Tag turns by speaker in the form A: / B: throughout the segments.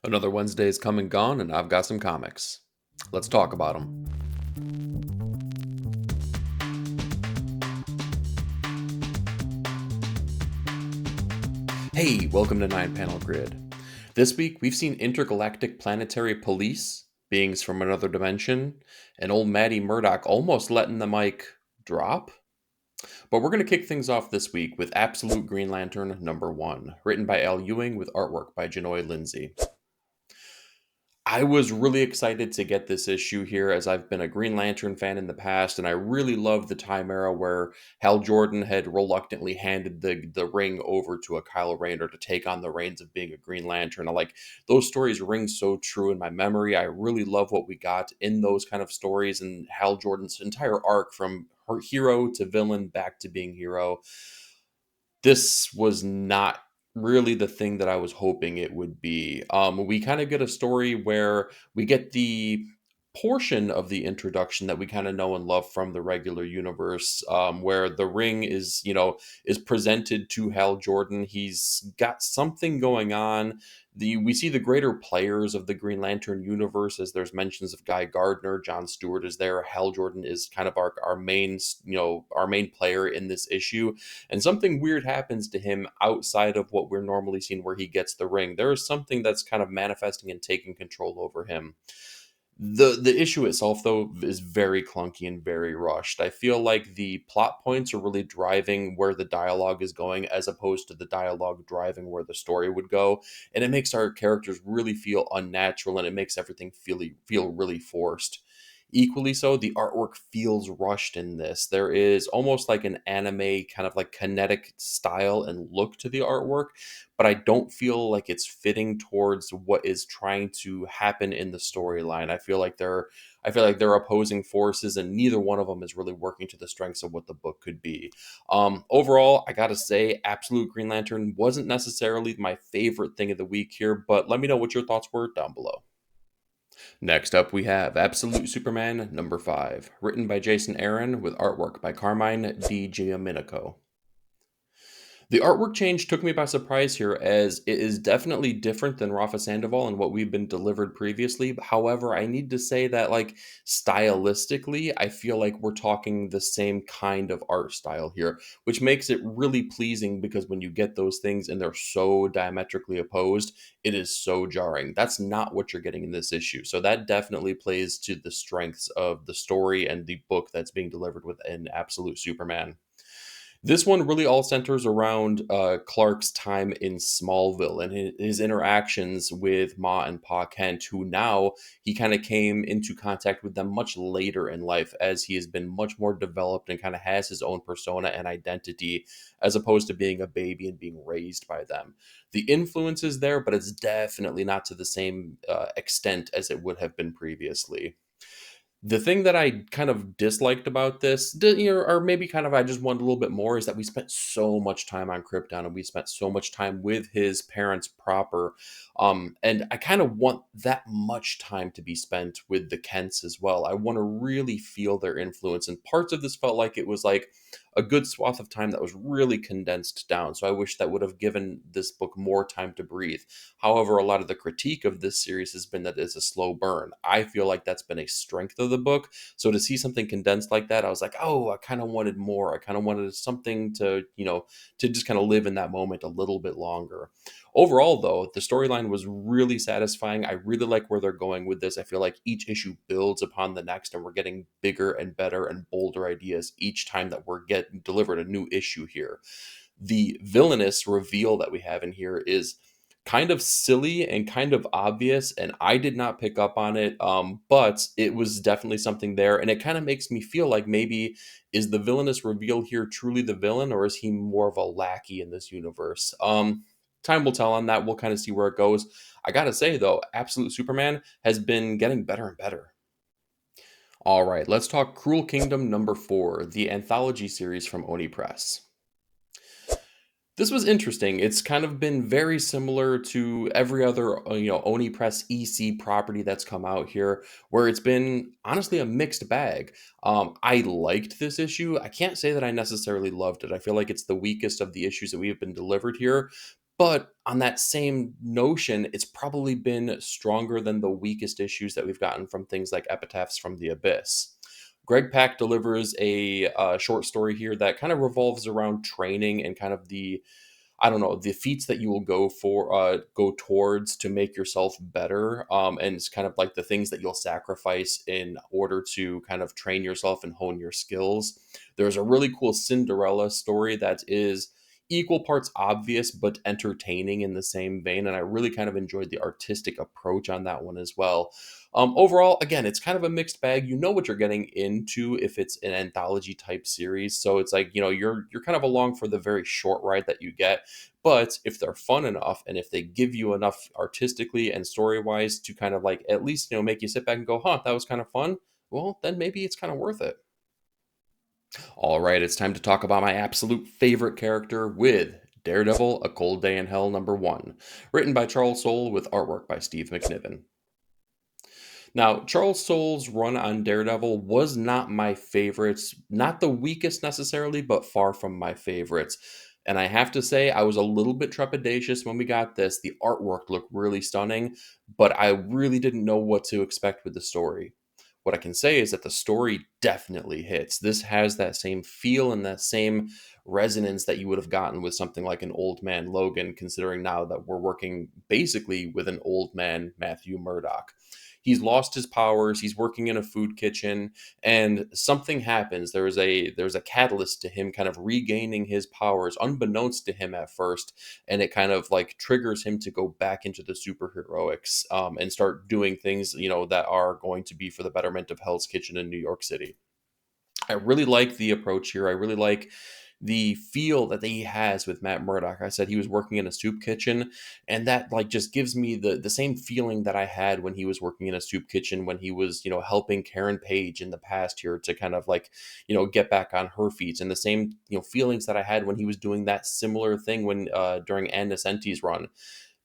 A: Another Wednesday's come and gone, and I've got some comics. Let's talk about them. Hey, welcome to 9 Panel Grid. This week, we've seen intergalactic planetary police, beings from another dimension, and old Maddie Murdock almost letting the mic drop. But we're going to kick things off this week with Absolute Green Lantern #1, written by Al Ewing with artwork by Janoy Lindsay. I was really excited to get this issue here as I've been a Green Lantern fan in the past, and I really loved the time era where Hal Jordan had reluctantly handed the ring over to a Kyle Rayner to take on the reins of being a Green Lantern. I like those stories ring so true in my memory. I really love what we got in those kind of stories and Hal Jordan's entire arc from her hero to villain back to being hero. This was not really the thing that I was hoping it would be. We kind of get a story where we get the portion of the introduction that we kind of know and love from the regular universe, where the ring is presented to Hal Jordan. He's got something going on. We see the greater players of the Green Lantern universe, as there's mentions of Guy Gardner, John Stewart is there. Hal Jordan is kind of our main, our main player in this issue, and something weird happens to him outside of what we're normally seeing where he gets the ring. There is something that's kind of manifesting and taking control over him. The issue itself, though, is very clunky and very rushed. I feel like the plot points are really driving where the dialogue is going, as opposed to the dialogue driving where the story would go, and it makes our characters really feel unnatural, and it makes everything feel really forced. Equally so, the artwork feels rushed in this. There is almost like an anime kind of like kinetic style and look to the artwork, but I don't feel like it's fitting towards what is trying to happen in the storyline. I feel like they're opposing forces, and neither one of them is really working to the strengths of what the book could be. Overall, I gotta say, Absolute Green Lantern wasn't necessarily my favorite thing of the week here, but let me know what your thoughts were down below. Next up, we have Absolute Superman #5, written by Jason Aaron with artwork by Carmine Di Giaminico. The artwork change took me by surprise here, as it is definitely different than Rafa Sandoval and what we've been delivered previously. However, I need to say that, like, stylistically, I feel like we're talking the same kind of art style here, which makes it really pleasing because when you get those things and they're so diametrically opposed, it is so jarring. That's not what you're getting in this issue. So that definitely plays to the strengths of the story and the book that's being delivered within Absolute Superman. This one really all centers around Clark's time in Smallville and his interactions with Ma and Pa Kent, who now he kind of came into contact with them much later in life as he has been much more developed and kind of has his own persona and identity as opposed to being a baby and being raised by them. The influence is there, but it's definitely not to the same extent as it would have been previously. The thing that I kind of disliked about this, or maybe kind of I just wanted a little bit more, is that we spent so much time on Krypton and we spent so much time with his parents proper. And I kind of want that much time to be spent with the Kents as well. I want to really feel their influence. And parts of this felt like it was like a good swath of time that was really condensed down. So I wish that would have given this book more time to breathe. However, a lot of the critique of this series has been that it's a slow burn. I feel like that's been a strength of the book. So to see something condensed like that, I was like, oh, I kind of wanted more. I kind of wanted something to just kind of live in that moment a little bit longer. Overall, though, the storyline was really satisfying. I really like where they're going with this. I feel like each issue builds upon the next, and we're getting bigger and better and bolder ideas each time that we're getting delivered a new issue here. The villainous reveal that we have in here is kind of silly and kind of obvious, and I did not pick up on it, but it was definitely something there, and it kind of makes me feel like maybe is the villainous reveal here truly the villain, or is he more of a lackey in this universe? Time will tell on that. We'll kind of see where it goes. I gotta say though, Absolute Superman has been getting better and better. All right, let's talk Cruel Kingdom #4, the anthology series from Oni Press. This was interesting. It's kind of been very similar to every other, Oni Press EC property that's come out here, where it's been honestly a mixed bag. I liked this issue. I can't say that I necessarily loved it. I feel like it's the weakest of the issues that we have been delivered here. But on that same notion, it's probably been stronger than the weakest issues that we've gotten from things like Epitaphs from the Abyss. Greg Pak delivers a short story here that kind of revolves around training and kind of the, I don't know, the feats that you will go towards to make yourself better. And it's kind of like the things that you'll sacrifice in order to kind of train yourself and hone your skills. There's a really cool Cinderella story that is equal parts obvious but entertaining in the same vein. And I really kind of enjoyed the artistic approach on that one as well. Overall, again, it's kind of a mixed bag. You know what you're getting into if it's an anthology type series. So it's like, you're kind of along for the very short ride that you get. But if they're fun enough and if they give you enough artistically and story wise to kind of like at least, make you sit back and go, huh, that was kind of fun. Well, then maybe it's kind of worth it. All right, it's time to talk about my absolute favorite character with Daredevil, A Cold Day in Hell #1, written by Charles Soule with artwork by Steve McNiven. Now, Charles Soule's run on Daredevil was not my favorites, not the weakest necessarily, but far from my favorites. And I have to say, I was a little bit trepidatious when we got this. The artwork looked really stunning, but I really didn't know what to expect with the story. What I can say is that the story definitely hits. This has that same feel and that same resonance that you would have gotten with something like an Old Man Logan, considering now that we're working basically with an old man, Matthew Murdock. He's lost his powers. He's working in a food kitchen, and something happens. There's a catalyst to him kind of regaining his powers, unbeknownst to him at first, and it kind of like triggers him to go back into the superheroics and start doing things that are going to be for the betterment of Hell's Kitchen in New York City. I really like the approach here. I really like the feel that he has with Matt Murdock. I said he was working in a soup kitchen, and that like just gives me the same feeling that I had when he was working in a soup kitchen when he was, helping Karen Page in the past here to kind of like, get back on her feet. And the same, feelings that I had when he was doing that similar thing when during Ann Nesenti's run.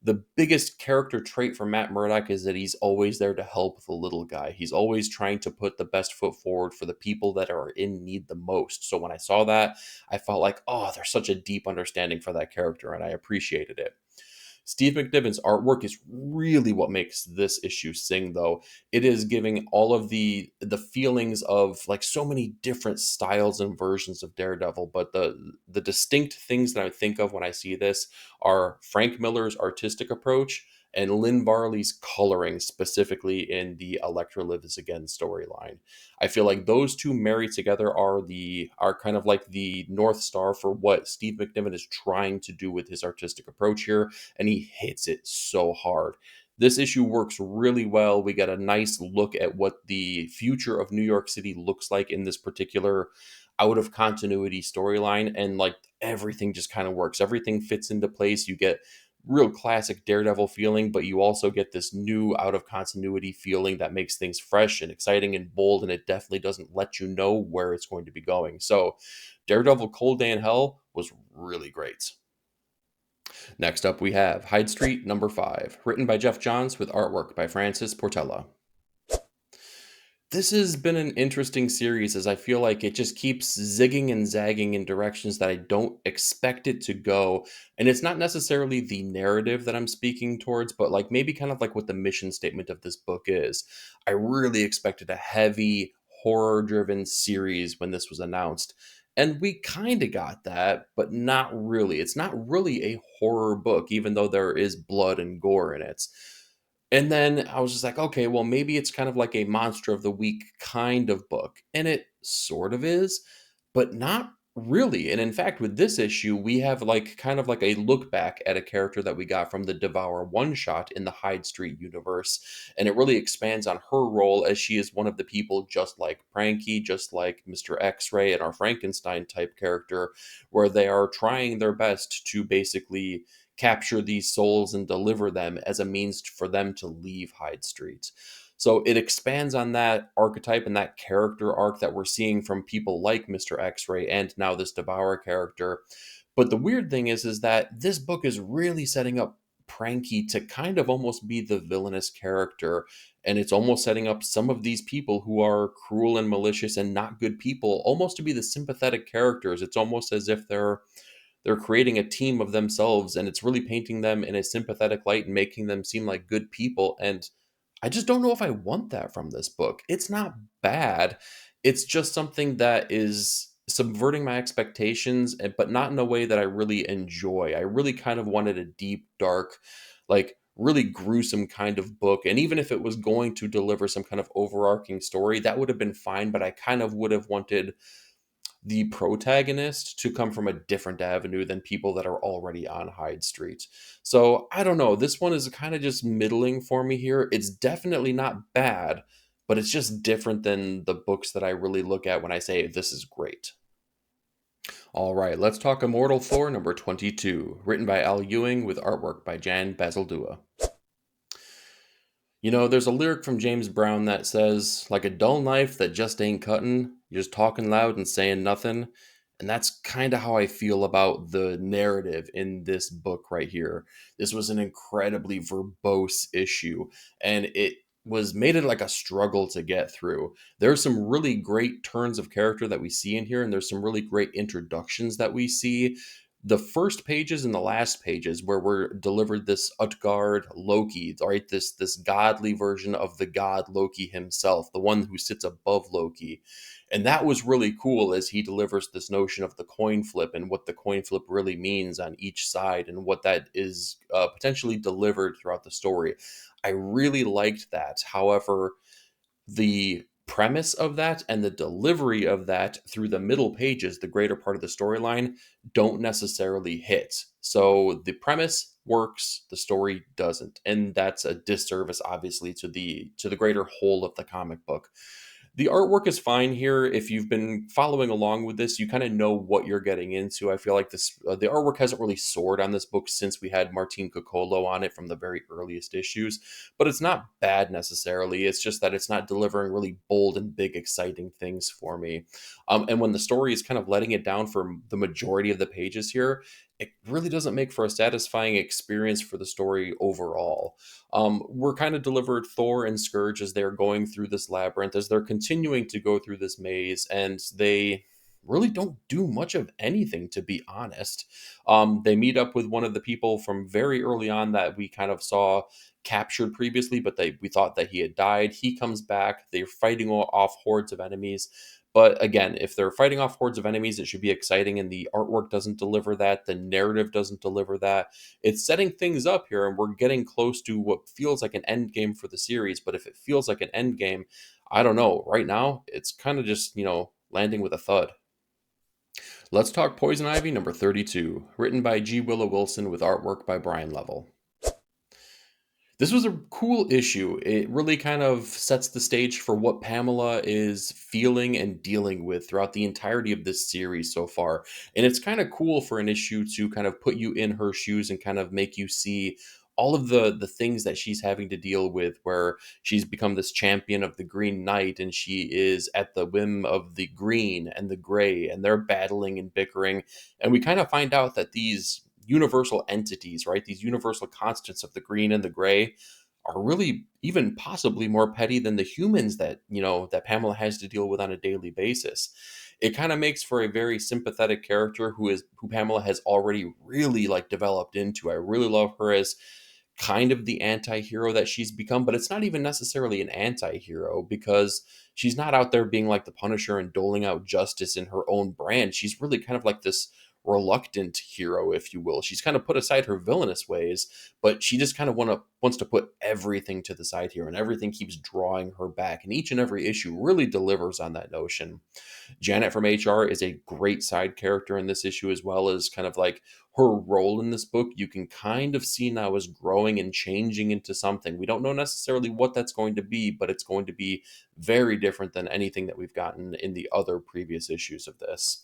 A: The biggest character trait for Matt Murdock is that he's always there to help the little guy. He's always trying to put the best foot forward for the people that are in need the most. So when I saw that, I felt like, oh, there's such a deep understanding for that character, and I appreciated it. Steve McNiven's artwork is really what makes this issue sing, though. It is giving all of the feelings of like so many different styles and versions of Daredevil, but the distinct things that I think of when I see this are Frank Miller's artistic approach and Lynn Varley's coloring, specifically in the Elektra Lives Again storyline. I feel like those two married together are kind of like the North Star for what Steve McNiven is trying to do with his artistic approach here, and he hits it so hard. This issue works really well. We get a nice look at what the future of New York City looks like in this particular out of continuity storyline, and like everything just kind of works. Everything fits into place. You get real classic Daredevil feeling, but you also get this new out of continuity feeling that makes things fresh and exciting and bold, and it definitely doesn't let you know where it's going to be going. So, Daredevil Cold Day in Hell was really great. Next up, we have Hyde Street #5, written by Jeff Johns with artwork by Francis Portela. This has been an interesting series as I feel like it just keeps zigging and zagging in directions that I don't expect it to go. And it's not necessarily the narrative that I'm speaking towards, but like maybe kind of like what the mission statement of this book is. I really expected a heavy horror driven series when this was announced. And we kind of got that, but not really. It's not really a horror book, even though there is blood and gore in it. And then I was just like, okay, well, maybe it's kind of like a monster of the week kind of book. And it sort of is, but not really. And in fact, with this issue, we have like kind of like a look back at a character that we got from the Devour one shot in the Hyde Street universe. And it really expands on her role as she is one of the people just like Pranky, just like Mr. X Ray and our Frankenstein type character, where they are trying their best to basically capture these souls and deliver them as a means for them to leave Hyde Street. So it expands on that archetype and that character arc that we're seeing from people like Mr. X-Ray and now this Devour character. But the weird thing is that this book is really setting up Pranky to kind of almost be the villainous character. And it's almost setting up some of these people who are cruel and malicious and not good people almost to be the sympathetic characters. It's almost as if they're they're creating a team of themselves, and it's really painting them in a sympathetic light and making them seem like good people. And I just don't know if I want that from this book. It's not bad. It's just something that is subverting my expectations, but not in a way that I really enjoy. I really kind of wanted a deep, dark, like really gruesome kind of book. And even if it was going to deliver some kind of overarching story, that would have been fine. But I kind of would have wanted the protagonist to come from a different avenue than people that are already on Hyde Street. So I don't know. This one is kind of just middling for me here. It's definitely not bad, but it's just different than the books that I really look at when I say this is great. All right, let's talk Immortal Thor number 22, written by Al Ewing with artwork by Jan Bazaldua. You know, there's a lyric from James Brown that says, like a dull knife that just ain't cutting, you're just talking loud and saying nothing. And that's kind of how I feel about the narrative in this book right here. This was an incredibly verbose issue, and it was made it like a struggle to get through. There's some really great turns of character that we see in here, and there's some really great introductions that we see. The first pages and the last pages where we're delivered this Utgard Loki, right? This godly version of the god Loki himself, the one who sits above Loki. And that was really cool as he delivers this notion of the coin flip and what the coin flip really means on each side and what that is potentially delivered throughout the story. I really liked that. However, the premise of that and the delivery of that through the middle pages, the greater part of the storyline, don't necessarily hit. So the premise works, the story doesn't, and that's a disservice, obviously, to the greater whole of the comic book. The artwork is fine here. If you've been following along with this, you kind of know what you're getting into. I feel like the artwork hasn't really soared on this book since we had Martin Coccolo on it from the very earliest issues, but it's not bad necessarily. It's just that it's not delivering really bold and big, exciting things for me. And when the story is kind of letting it down for the majority of the pages here, it really doesn't make for a satisfying experience for the story overall. We're kind of delivered Thor and Scourge as they're going through this labyrinth, as they're continuing to go through this maze, and they really don't do much of anything, to be honest. They meet up with one of the people from very early on that we kind of saw captured previously, but we thought that he had died. He comes back. They're fighting off hordes of enemies. But again, if they're fighting off hordes of enemies, it should be exciting, and the artwork doesn't deliver that. The narrative doesn't deliver that. It's setting things up here, and we're getting close to what feels like an end game for the series. But if it feels like an end game, I don't know. Right now, it's kind of just, landing with a thud. Let's talk Poison Ivy number 32, written by G. Willow Wilson with artwork by Brian Level. This was a cool issue. It really kind of sets the stage for what Pamela is feeling and dealing with throughout the entirety of this series so far. And it's kind of cool for an issue to kind of put you in her shoes and kind of make you see all of the things that she's having to deal with, where she's become this champion of the Green Knight and she is at the whim of the green and the gray, and they're battling and bickering. And we kind of find out that these universal entities, right? These universal constants of the green and the gray are really even possibly more petty than the humans that, that Pamela has to deal with on a daily basis. It kind of makes for a very sympathetic character who Pamela has already really like developed into. I really love her as kind of the anti-hero that she's become, but it's not even necessarily an anti-hero because she's not out there being like the Punisher and doling out justice in her own brand. She's really kind of like this reluctant hero, if you will. She's kind of put aside her villainous ways, but she just kind of wants to put everything to the side here, and everything keeps drawing her back. And each and every issue really delivers on that notion. Janet from HR is a great side character in this issue, as well as kind of like her role in this book. You can kind of see now is growing and changing into something. We don't know necessarily what that's going to be, but it's going to be very different than anything that we've gotten in the other previous issues of this.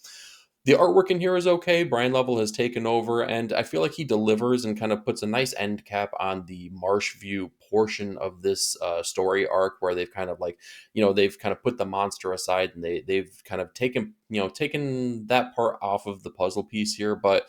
A: The artwork in here is okay. Brian Level has taken over, and I feel like he delivers and kind of puts a nice end cap on the Marshview portion of this story arc, where they've kind of like, they've kind of put the monster aside, and they've kind of taken that part off of the puzzle piece here. But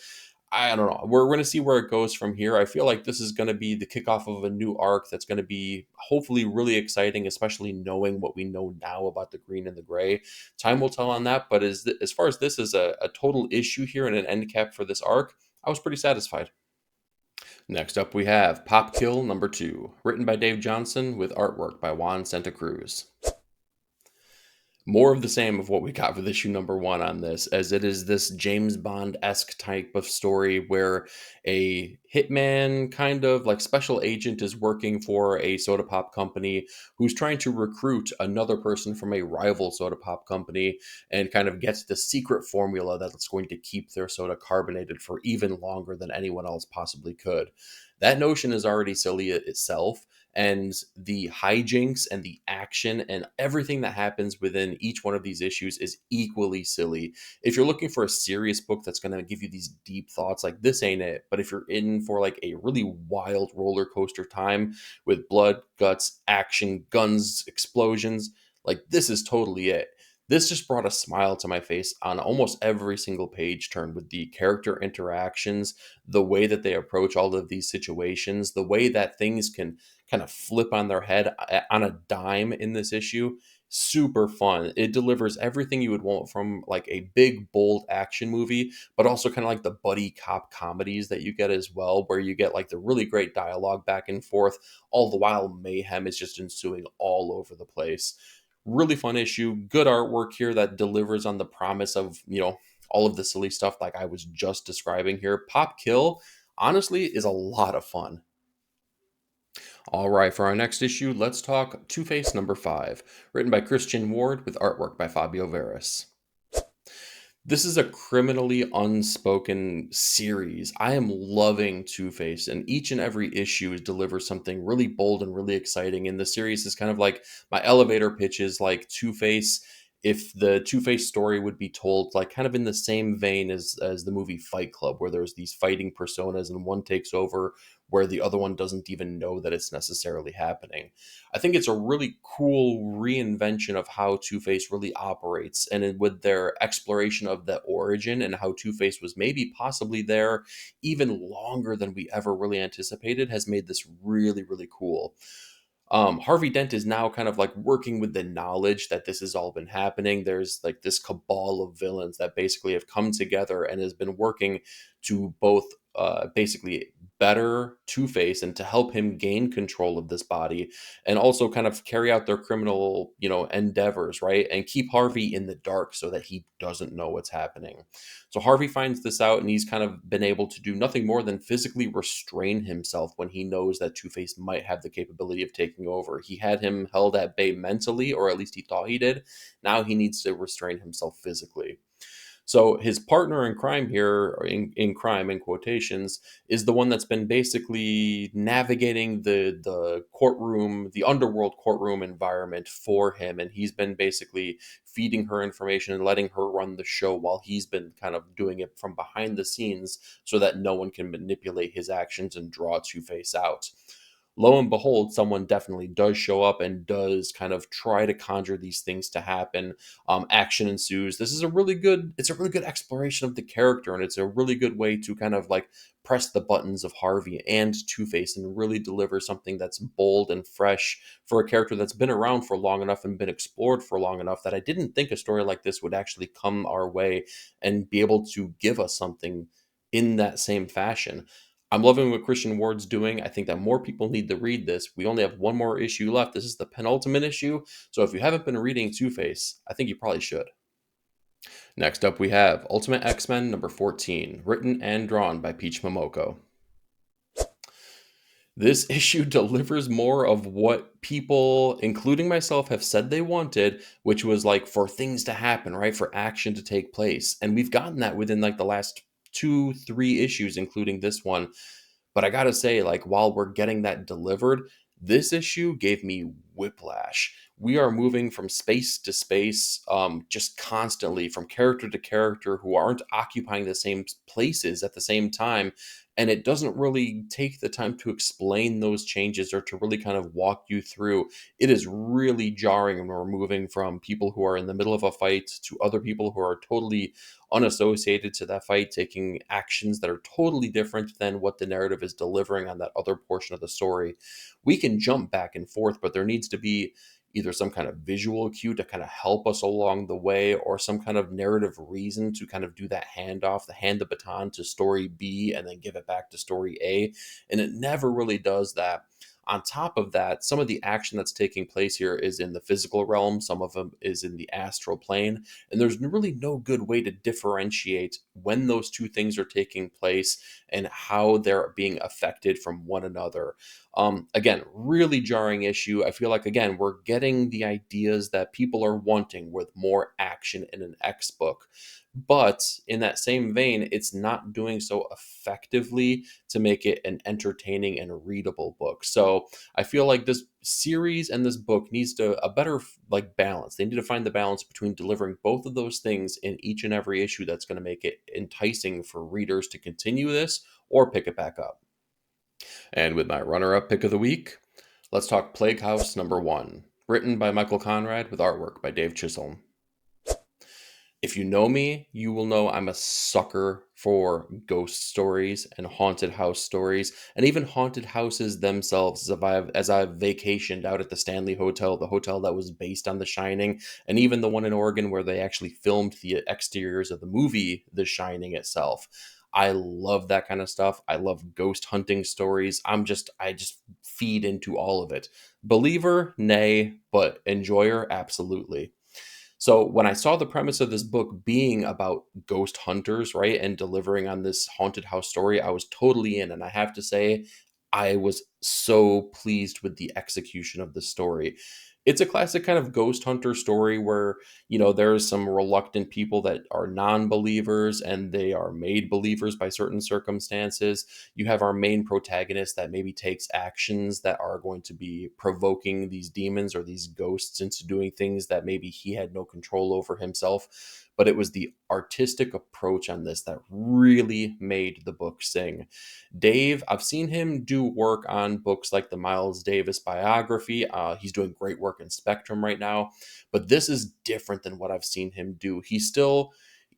A: I don't know. We're going to see where it goes from here. I feel like this is going to be the kickoff of a new arc that's going to be hopefully really exciting, especially knowing what we know now about the green and the gray. Time will tell on that. But as far as this is a total issue here and an end cap for this arc, I was pretty satisfied. Next up, we have Pop Kill #2, written by Dave Johnson with artwork by Juan Santa Cruz. More of the same of what we got with issue #1 on this, as it is this James Bond-esque type of story where a hitman kind of like special agent is working for a soda pop company who's trying to recruit another person from a rival soda pop company and kind of gets the secret formula that's going to keep their soda carbonated for even longer than anyone else possibly could. That notion is already silly itself, and the hijinks and the action and everything that happens within each one of these issues is equally silly. If you're looking for a serious book that's going to give you these deep thoughts, like this ain't it. But if you're in for like a really wild roller coaster time with blood, guts, action, guns, explosions, like this is totally it. This just brought a smile to my face on almost every single page turn with the character interactions, the way that they approach all of these situations, the way that things can kind of flip on their head on a dime in this issue. Super fun. It delivers everything you would want from like a big, bold action movie, but also kind of like the buddy cop comedies that you get as well, where you get like the really great dialogue back and forth, all the while mayhem is just ensuing all over the place. Really fun issue. Good artwork here that delivers on the promise of, all of the silly stuff like I was just describing here. Pop Kill, honestly, is a lot of fun. All right, for our next issue, let's talk Two-Face #5, written by Christian Ward with artwork by Fabio Veras. This is a criminally unspoken series. I am loving Two-Face, and each and every issue delivers something really bold and really exciting. And the series is kind of like my elevator pitches, like Two-Face. If the Two-Face story would be told like kind of in the same vein as the movie Fight Club, where there's these fighting personas and one takes over where the other one doesn't even know that it's necessarily happening. I think it's a really cool reinvention of how Two-Face really operates, and with their exploration of the origin and how Two-Face was maybe possibly there even longer than we ever really anticipated has made this really, really cool. Harvey Dent is now kind of like working with the knowledge that this has all been happening. There's like this cabal of villains that basically have come together and has been working to both basically better Two-Face and to help him gain control of this body, and also kind of carry out their criminal, endeavors, right? And keep Harvey in the dark so that he doesn't know what's happening. So Harvey finds this out, and he's kind of been able to do nothing more than physically restrain himself when he knows that Two-Face might have the capability of taking over. He had him held at bay mentally, or at least he thought he did. Now he needs to restrain himself physically. So his partner in crime here, or in crime in quotations, is the one that's been basically navigating the courtroom, the underworld courtroom environment for him, and he's been basically feeding her information and letting her run the show while he's been kind of doing it from behind the scenes so that no one can manipulate his actions and draw Two-Face out. Lo and behold, someone definitely does show up and does kind of try to conjure these things to happen. Action ensues. This is it's a really good exploration of the character, and it's a really good way to kind of like press the buttons of Harvey and Two-Face and really deliver something that's bold and fresh for a character that's been around for long enough and been explored for long enough that I didn't think a story like this would actually come our way and be able to give us something in that same fashion. I'm loving what Christian Ward's doing. I think that more people need to read this. We only have one more issue left. This is the penultimate issue. So if you haven't been reading Two-Face, I think you probably should. Next up, we have Ultimate X-Men #14, written and drawn by Peach Momoko. This issue delivers more of what people, including myself, have said they wanted, which was like for things to happen, right? For action to take place. And we've gotten that within like the last 2, 3 issues, including this one. But I gotta say, like, while we're getting that delivered, this issue gave me whiplash. We are moving from space to space, just constantly, from character to character who aren't occupying the same places at the same time. and it doesn't really take the time to explain those changes or to really kind of walk you through. It is really jarring when we're moving from people who are in the middle of a fight to other people who are totally unassociated to that fight, taking actions that are totally different than what the narrative is delivering on that other portion of the story. We can jump back and forth, but there needs to be either some kind of visual cue to kind of help us along the way, or some kind of narrative reason to kind of do that handoff, the hand the baton to story B and then give it back to story A. And it never really does that. On top of that, some of the action that's taking place here is in the physical realm, some of them is in the astral plane, and there's really no good way to differentiate when those two things are taking place and how they're being affected from one another. Again, really jarring issue. I feel like, again, we're getting the ideas that people are wanting with more action in an X book. But in that same vein, it's not doing so effectively to make it an entertaining and readable book. So I feel like this series and this book needs to a better like balance. They need to find the balance between delivering both of those things in each and every issue that's going to make it enticing for readers to continue this or pick it back up. And with my runner up pick of the week, let's talk Plague House #1, written by Michael Conrad with artwork by Dave Chisholm. If you know me, you will know I'm a sucker for ghost stories and haunted house stories, and even haunted houses themselves. As I've vacationed out at the Stanley Hotel, the hotel that was based on The Shining, and even the one in Oregon where they actually filmed the exteriors of the movie The Shining itself. I love that kind of stuff. I love ghost hunting stories. I just feed into all of it. Believer, nay, but enjoyer, absolutely. So when I saw the premise of this book being about ghost hunters, right, and delivering on this haunted house story, I was totally in. And I have to say, I was so pleased with the execution of the story. It's a classic kind of ghost hunter story where, there's some reluctant people that are non-believers and they are made believers by certain circumstances. You have our main protagonist that maybe takes actions that are going to be provoking these demons or these ghosts into doing things that maybe he had no control over himself. But it was the artistic approach on this that really made the book sing. Dave, I've seen him do work on books like the Miles Davis biography. He's doing great work in Spectrum right now, but this is different than what I've seen him do. He still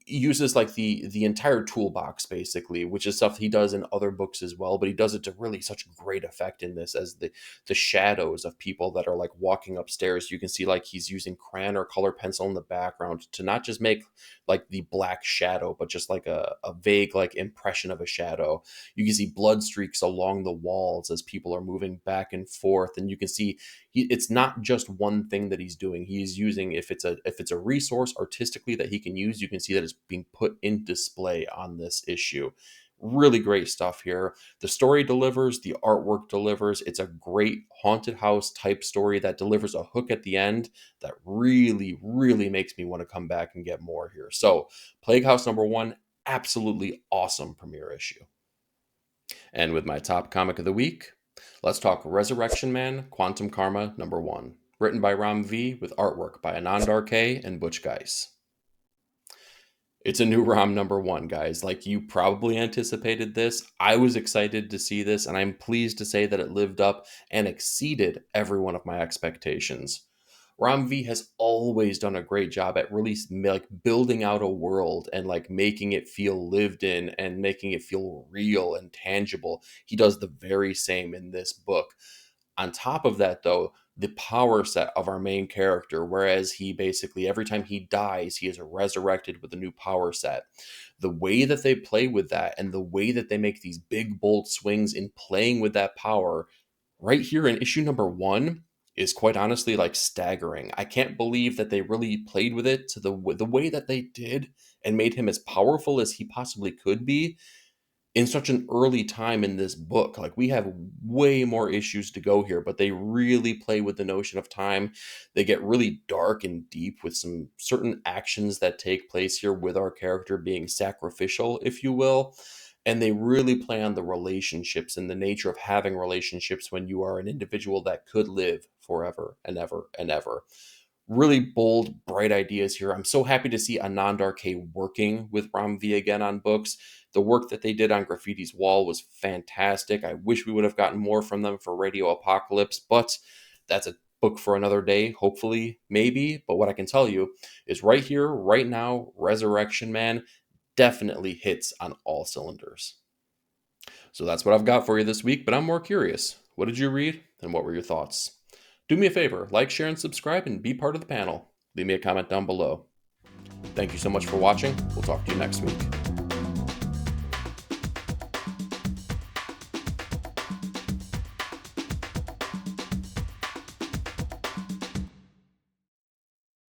A: uses like the entire toolbox basically, which is stuff he does in other books as well, but he does it to really such great effect in this, as the shadows of people that are like walking upstairs. You can see like he's using crayon or color pencil in the background to not just make like the black shadow, but just like a vague like impression of a shadow. You can see blood streaks along the walls as people are moving back and forth, and you can see it's not just one thing that he's doing. He's using, if it's a resource artistically that he can use, you can see that it's being put in display on this issue. Really great stuff here. The story delivers, the artwork delivers. It's a great haunted house type story that delivers a hook at the end that really, really makes me want to come back and get more here. So, Plague House #1, absolutely awesome premiere issue. And with my top comic of the week, let's talk Resurrection Man Quantum Karma #1, written by Ram V with artwork by Anand RK and Butch Geis. It's a new ROM #1, guys. Like, you probably anticipated this. I was excited to see this, and I'm pleased to say that it lived up and exceeded every one of my expectations. Ram V has always done a great job at really like building out a world and like making it feel lived in and making it feel real and tangible. He does the very same in this book. On top of that, though, the power set of our main character, whereas he basically, every time he dies, he is resurrected with a new power set. The way that they play with that and the way that they make these big, bold swings in playing with that power right here in issue #1 is quite honestly like staggering. I can't believe that they really played with it to the way that they did and made him as powerful as he possibly could be in such an early time in this book. Like, we have way more issues to go here, but they really play with the notion of time. They get really dark and deep with some certain actions that take place here with our character being sacrificial, if you will. And they really play on the relationships and the nature of having relationships when you are an individual that could live forever and ever and ever. Really bold, bright ideas here. I'm so happy to see Anand RK working with Ram V again on books. The work that they did on Graffiti's Wall was fantastic. I wish we would have gotten more from them for Radio Apocalypse, but that's a book for another day, hopefully, maybe. But what I can tell you is right here, right now, Resurrection Man definitely hits on all cylinders. So that's what I've got for you this week, but I'm more curious. What did you read, and what were your thoughts? Do me a favor, like, share, and subscribe, and be part of the panel. Leave me a comment down below. Thank you so much for watching. We'll talk to you next week.